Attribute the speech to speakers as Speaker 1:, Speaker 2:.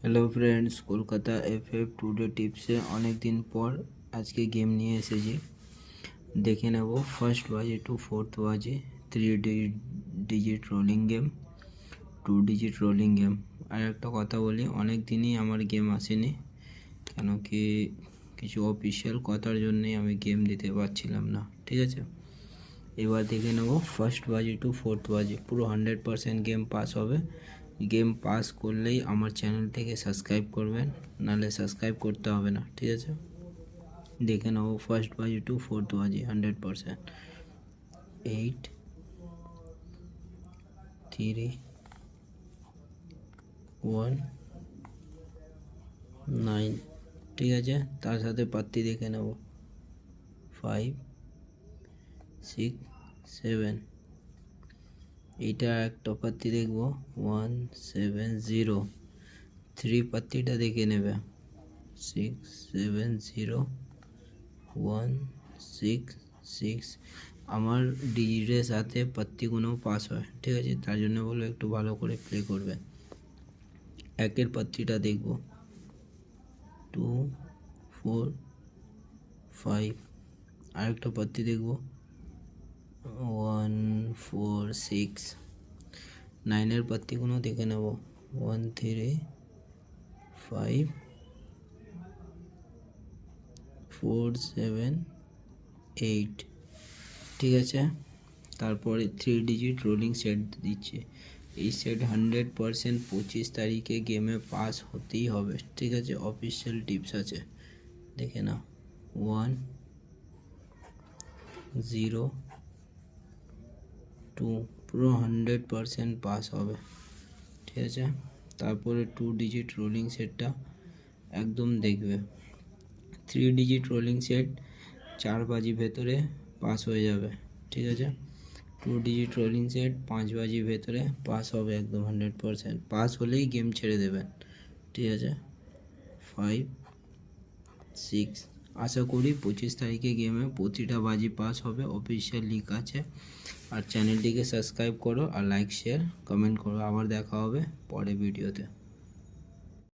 Speaker 1: Hello friends, Kolkata FF today টিপসে অনেক দিন পর আজকে গেম নিয়ে এসেছি। দেখে নেব ফার্স্ট বাজে টু ফোর্থ বাজে 3 digit rolling game, 2 digit rolling game. আর একটা কথা বলি, অনেক দিনই আমার গেম আসেনি, কেন কি কিছু অফিসিয়াল কথার জন্যই আমি গেম দিতে পারছিলাম না। ঠিক আছে, এবার দেখে নেব ফার্স্ট বাজে টু ফোর্থ বাজে পুরো 100% গেম পাস হবে। গেম পাস করলেই আমার চ্যানেলটিকে সাবস্ক্রাইব করবেন, নাহলে সাবস্ক্রাইব করতে হবে না। ঠিক আছে, দেখে নেব ফার্স্ট বাজে টু ফোর্থ বাজে 100%। 8 3 1 9। ঠিক আছে, তার সাথে পাত্তি দেখে নেব 5 6 7। এইটা একটা পাত্তি দেখব 1 7 0। 3 পাত্তিটা দেখে নেবে 6 7 0 1 6 6। আমার ডিজিটের সাথে পাত্তিগুলো পাস হয়। ঠিক আছে, তার জন্য বলবো একটু ভালো করে প্লে করবেন। একের পাত্তিটা দেখব 2 4 5। আরেকটা পাত্তি দেখব 1 4 6। 9-এর পাত্তিগুলো দেখে নেব 1 3 5 4 7 8। ঠিক আছে, তারপরে 3 ডিজিট রোলিং সেট দিচ্ছে। এই সেট 100% 25 তারিখে গেমে পাস হতেই হবে। ঠিক আছে, অফিসিয়াল টিপস আছে, দেখে নাও 1 0 2, পুরো 100% পাস হবে। ঠিক আছে, তারপরে 2 ডিজিট রোলিং সেটটা একদম দেখবে। 3 ডিজিট রোলিং সেট 4 বাজি ভেতরে পাস হয়ে যাবে। ঠিক আছে, 2 ডিজিট রোলিং সেট 5 বাজি ভেতরে পাস হবে একদম 100%। পাস হলেই গেম ছেড়ে দেবেন। ঠিক আছে, 5 6। আশা করি 25 তারিখে গেমে প্রতিটা বাজি পাস হবে, অফিসিয়াল লিক আছে। আর চ্যানেলটিকে সাবস্ক্রাইব করো আর লাইক শেয়ার কমেন্ট করো। আবার দেখা হবে পরের ভিডিওতে।